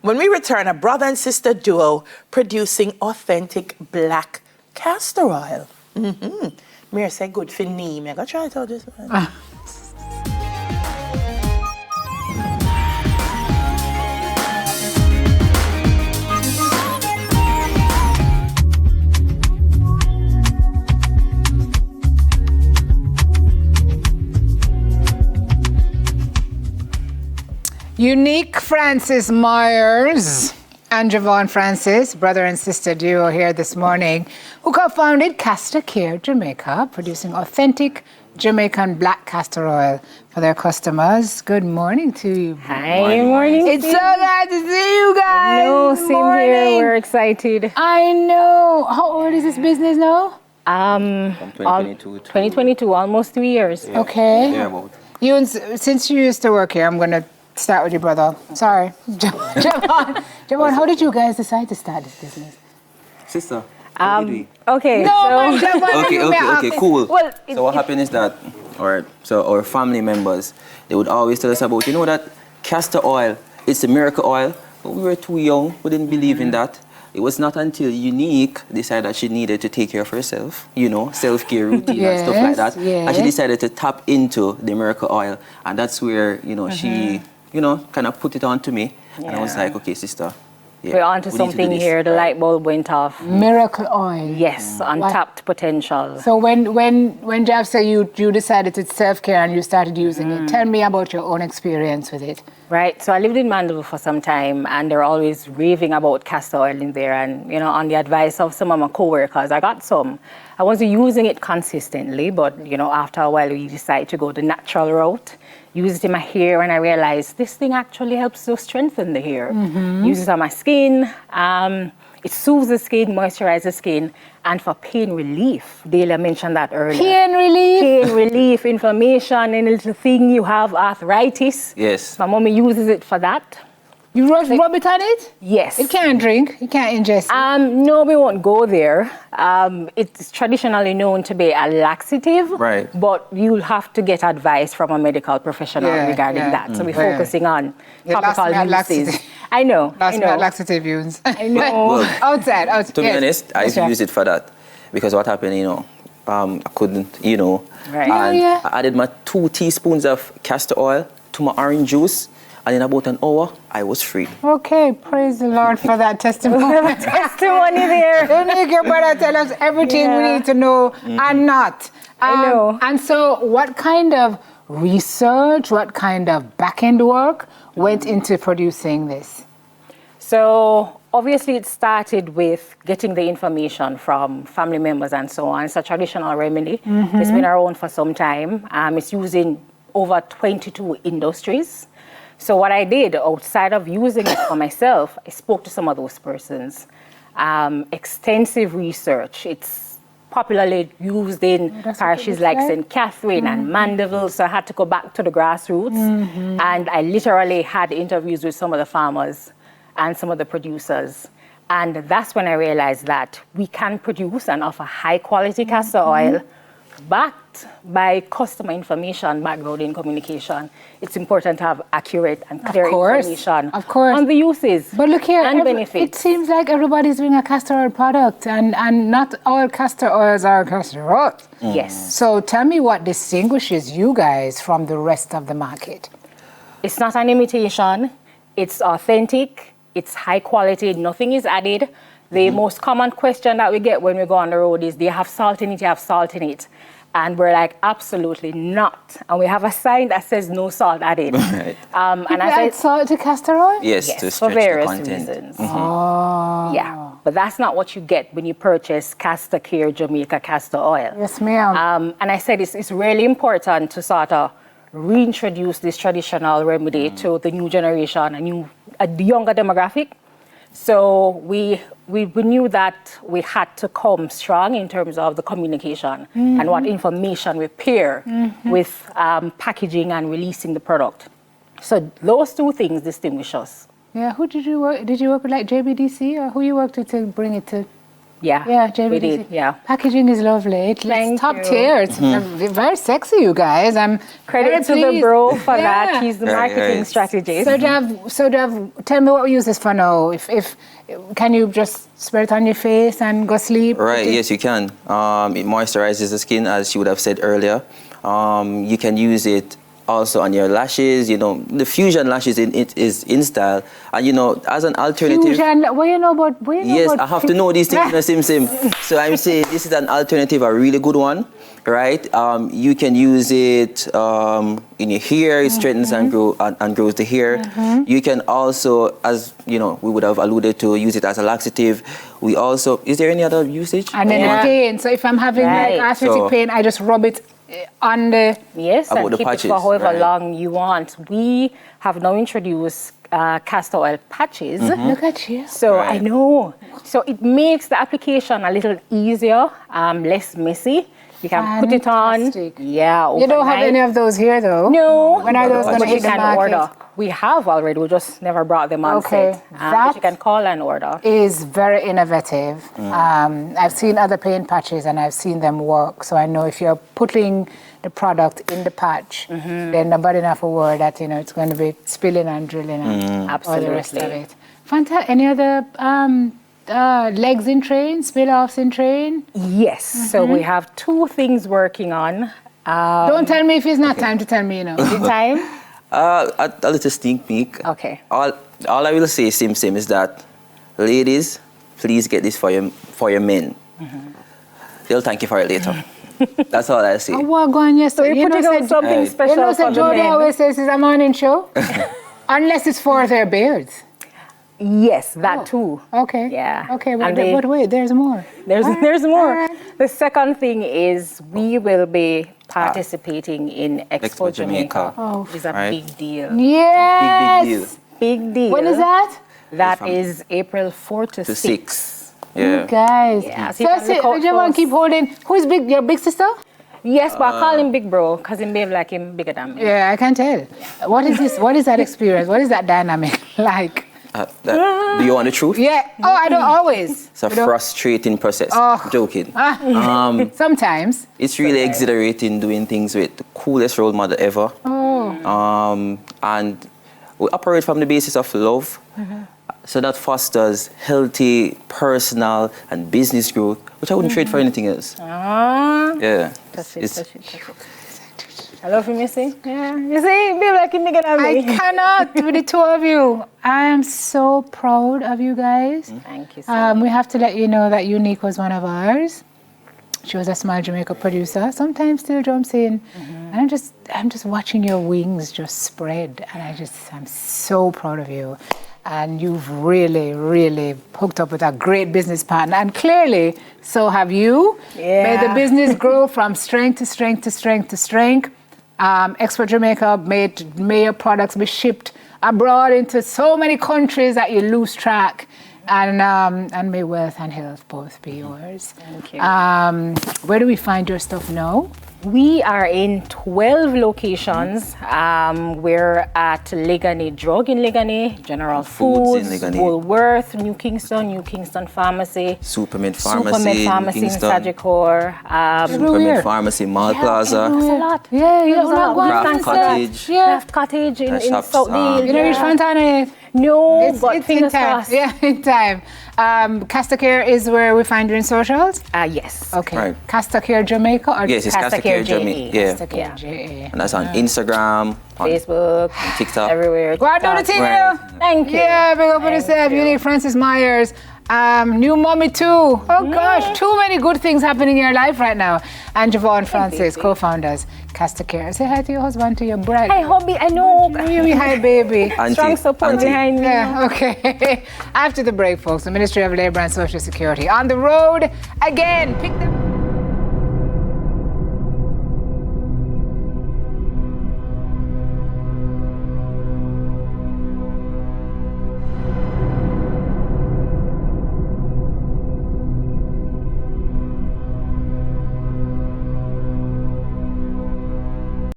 When we return, a brother and sister duo producing authentic black castor oil. Mir say good for knee. I gotta try it out this one. Unique Francis Myers and Javon Francis, brother and sister duo here this morning, who co-founded Castor Care Jamaica, producing authentic Jamaican black castor oil for their customers. Good morning to you. Hi, morning. It's so glad to see you guys. No, same here. We're excited. I know. How old is this business now? From 2022, almost 2 years. Yeah. Okay. Yeah, about. Since you used to work here, I'm going to start with your brother. Sorry. Javon, how did you guys decide to start this business? Sister, how did we? Okay. No, so, Okay, cool. Well, so what happened is that, our family members, they would always tell us about, that castor oil, it's a miracle oil, but we were too young, we didn't believe in that. It was not until Unique decided that she needed to take care of herself, self-care routine and stuff like that. Yes. And she decided to tap into the miracle oil. And that's where, she, kind of put it on to me. Yeah. And I was like, okay, sister. Yeah, we're on to something here. The light bulb went off. Miracle oil. Yes, untapped potential. So when Jav said you decided to self-care and you started using it, tell me about your own experience with it. Right. So I lived in Mandeville for some time, and they're always raving about castor oil in there. And, on the advice of some of my coworkers, I got some. I wasn't using it consistently, but, after a while, we decided to go the natural route. Use it in my hair, and I realized this thing actually helps to strengthen the hair. Use it on my skin. It soothes the skin, moisturizes the skin, and for pain relief. Dela mentioned that earlier. Pain relief? Pain relief, inflammation, any little thing you have, arthritis. Yes. My mommy uses it for that. You rub it on it? Yes. It can't drink. You can't ingest it. No, we won't go there. It's traditionally known to be a laxative. Right. But you'll have to get advice from a medical professional regarding that. So we're focusing on topical uses. I know. Laxative use. I know. outside. To be honest, I use it for that. Because what happened, I couldn't, Right. And I added my 2 teaspoons of castor oil to my orange juice. And in about an hour, I was free. Okay, praise the Lord for that testimony. Testimony there. Don't make your brother tell us everything we need to know and not. I know. And so what kind of research, what kind of back-end work went into producing this? So obviously it started with getting the information from family members and so on. It's a traditional remedy. It's been around for some time. It's used in over 22 industries. So what I did outside of using it for myself, I spoke to some of those persons. Extensive research. It's popularly used in parishes like St. Catherine and Mandeville. So I had to go back to the grassroots. And I literally had interviews with some of the farmers and some of the producers. And that's when I realized that we can produce and offer high quality castor oil backed by customer information, background in communication. It's important to have accurate and clear information on the uses. But look here, and benefits. It seems like everybody's doing a castor oil product, and not all castor oils are castor oil. Yes. So tell me what distinguishes you guys from the rest of the market. It's not an imitation. It's authentic. It's high quality. Nothing is added. The most common question that we get when we go on the road is, do you have salt in it? Do you have salt in it? And we're like, absolutely not. And we have a sign that says no salt added. Right. And I add salt to castor oil? Yes, to stretch for various the content. reasons. Oh. Yeah, but that's not what you get when you purchase Castor Care Jamaica castor oil. Yes, ma'am. And I said it's really important to sort of reintroduce this traditional remedy to the new generation, the younger demographic. So we knew that we had to come strong in terms of the communication and what information we pair with packaging and releasing the product. So those two things distinguish us. Yeah, who did you work? Did you work with like JBDC, or who you worked with to bring it to Yeah. Yeah, we JBDC. did. Yeah. Packaging is lovely. It's Thank top you. tier. It's very sexy, you guys. I'm Credit very to the pleased. bro for Yeah. that. He's the Right, marketing right. strategist. So Dev, tell me what we use this for now. If can you just spread it on your face and go sleep? Right, yes, you can. It moisturizes the skin, as she would have said earlier. You can use it also on your lashes. You know, the fusion lashes is in style. And, you know, as an alternative... Fusion, what you know about? Yes, I have to know these things, Sim. So I'm saying this is an alternative, a really good one, right? You can use it in your hair, it strengthens and grows the hair. You can also, as you know, we would have alluded to, use it as a laxative. We also, is there any other usage? And then the pain. So if I'm having like arthritic So- pain, I just rub it on the... Yes, About and the keep patches, it for however right. long you want. We have now introduced castor oil patches. Look at you. So I Right. know. So it makes the application a little easier, less messy. You can put it on. Fantastic. Yeah, You don't have overnight. any of those here, though? No. When are those But going to But you hit the can market? order. We have already. We just never brought them on Okay. set. That- But you can call and order. Is very innovative. I've seen other paint patches and I've seen them work. So I know if you're putting the product in the patch, then nobody enough a word that, you know, it's going to be spilling and drilling and all the rest of Absolutely. it. Fantastic. Any other legs in train, spill-offs in train? Yes. So we have two things working on. Don't tell me if it's not time to tell me, you know. Is it time? A little sneak peek. Okay. All I will say, Sim, is that, ladies, please get this for your men. They'll thank you for it later. That's all I say. Oh, what going yesterday? We're putting out something Right. special You know, for the Jody men. always says it's a morning show. Unless it's for their beards. Yes, that too. Okay. Yeah. Okay, And they- but wait, there's more. There's more. all right. The second thing is we will be participating in Expo Expo Jamaica. Jamaica. Oh. It's a Right. big deal. Yes. Big deal. Big deal. When is that? That From- is April 4 to To 6. 6. You Yeah. guys. Yeah, so So you I can say, look out you for want us. to keep holding. Who is big? Your big sister? Yes, but I call him Big Bro because he behave like him bigger than me. Yeah, I can tell. What is this? What is that experience? What is that dynamic like? Do you want the truth? Yeah. Oh, I don't always. It's a You don't- frustrating process. Oh. I'm joking. Sometimes. It's really exhilarating doing things with the coolest role model ever. Oh. And we operate from the basis of love. So that fosters healthy personal and business growth, which I wouldn't trade for anything else. Ah, Yeah. touch it, It's- touch it, touch it. I love him, you see? Yeah. You see, he behave like him bigger than I me. cannot with the two of you. I am so proud of you guys. Thank you so much. We have to let you know that Unique was one of ours. She was a Smile Jamaica producer, sometimes still jumps in. And I'm just watching your wings just spread. And I'm so proud of you. And you've really, really hooked up with a great business partner. And clearly, so have you. Yeah. Made the business grow from strength to strength to strength to strength. Export Jamaica may your products be shipped abroad into so many countries that you lose track. And may wealth and health both be yours. Thank you. Where do we find your stuff now? We are in 12 locations. We're at Legani Drug in Legani, General Foods Foods, in Legani. Woolworth, New Kingston Pharmacy, Supermed Pharmacy, Supermed Pharmacy in Kingston. Sagicor. Everywhere. Supermed Pharmacy, Mall Plaza. There's a lot. Yeah, There's a lot. go Craft and see Cottage. that. Yeah. Craft Cottage in shops, Southdale. You know which Fontana yet? No, but It's in fingers time. crossed. Yeah, in time. Castor Care is where we find you in socials? Yes. Okay. Right. Castor Care Jamaica or Yes, it's Castor Castor Care Care Jamaica. JA. Yeah. Castor Care Yeah. JA. And that's on Instagram, on Facebook, TikTok. everywhere. Go out do the TikTok. thing, Right. you know. Thank you. Yeah, big up on Thank yourself. you. Unique Francis Myers. New mommy too. Oh gosh, too many good things happening in your life right now. And Javon Francis, co-founders, Castor Care. Say hi to your husband, to your bride. Hi, hubby. I know. Hi, baby. Auntie, Strong support auntie. behind me. Yeah, okay. After the break, folks, the Ministry of Labour and Social Security on the road again. Pick them.